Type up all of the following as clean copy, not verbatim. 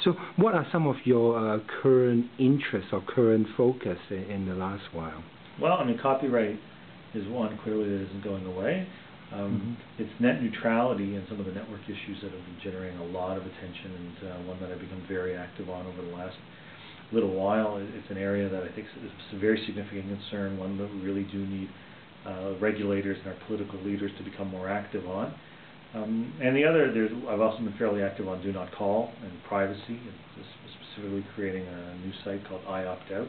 So what are some of your current interests or current focus in the last while? Well, I mean, copyright is one, clearly, that isn't going away. It's net neutrality and some of the network issues that have been generating a lot of attention, and one that I've become very active on over the last little while. It's an area that I think is a very significant concern, one that we really do need regulators and our political leaders to become more active on. And the other, I've also been fairly active on do not call and privacy, and specifically creating a new site called ioptout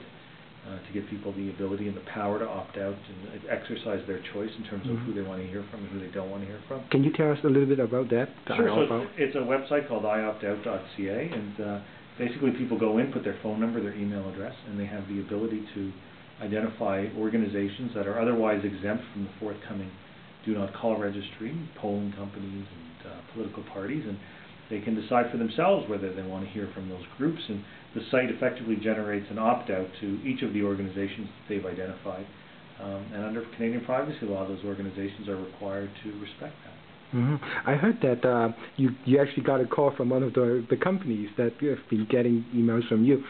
to give people the ability and the power to opt out and exercise their choice in terms of who they want to hear from and who they don't want to hear from. Can you tell us a little bit about that? Sure. So it's a website called ioptout.ca, and basically people go in, put their phone number, their email address, and they have the ability to identify organizations that are otherwise exempt from the forthcoming do not call registry, polling companies and political parties, and they can decide for themselves whether they want to hear from those groups, and the site effectively generates an opt-out to each of the organizations that they've identified, and under Canadian privacy law, those organizations are required to respect that. I heard that you actually got a call from one of the companies that have been getting emails from you.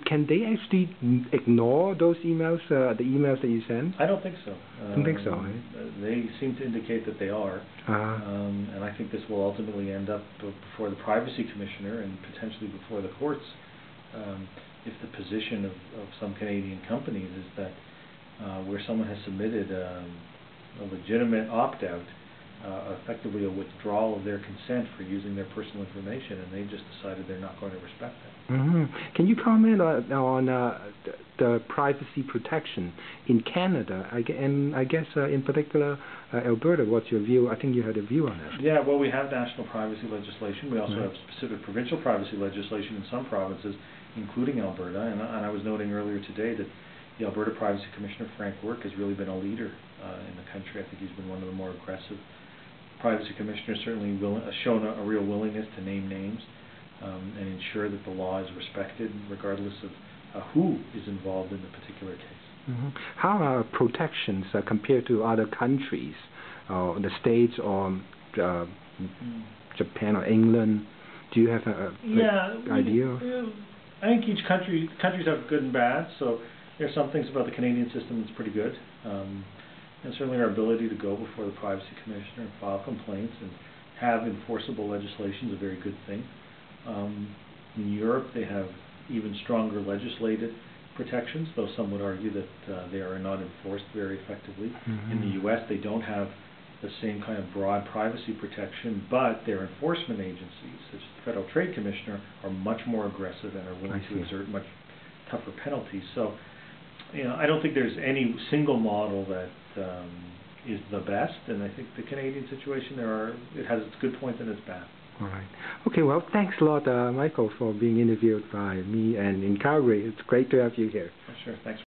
Can they actually ignore those emails, the emails that you send? I don't think so. I don't think so, right? They seem to indicate that they are, and I think this will ultimately end up before the Privacy Commissioner and potentially before the courts, if the position of some Canadian companies is that where someone has submitted a legitimate opt-out, effectively a withdrawal of their consent for using their personal information, and they've just decided they're not going to respect that. Can you comment on the privacy protection in Canada, and I guess in particular Alberta? What's your view? I think you had a view on that. Yeah, well, we have national privacy legislation. We also have specific provincial privacy legislation in some provinces, including Alberta, and I was noting earlier today that the Alberta Privacy Commissioner, Frank Work, has really been a leader in the country. I think he's been one of the more aggressive privacy commissioners, certainly shown a real willingness to name names and ensure that the law is respected regardless of who is involved in the particular case. How are protections compared to other countries, the States or Japan or England? Do you have an idea? I think each countries have good and bad, so there's some things about the Canadian system that's pretty good. And certainly our ability to go before the Privacy Commissioner and file complaints and have enforceable legislation is a very good thing. In Europe, they have even stronger legislated protections, though some would argue that they are not enforced very effectively. In the U.S., they don't have the same kind of broad privacy protection, but their enforcement agencies, such as the Federal Trade Commissioner, are much more aggressive and are willing to exert much tougher penalties. So, I don't think there's any single model that is the best, and I think the Canadian situation, it has its good points and its bad. All right. Okay, well, thanks a lot, Michael, for being interviewed by me and in Calgary. It's great to have you here. Sure, thanks.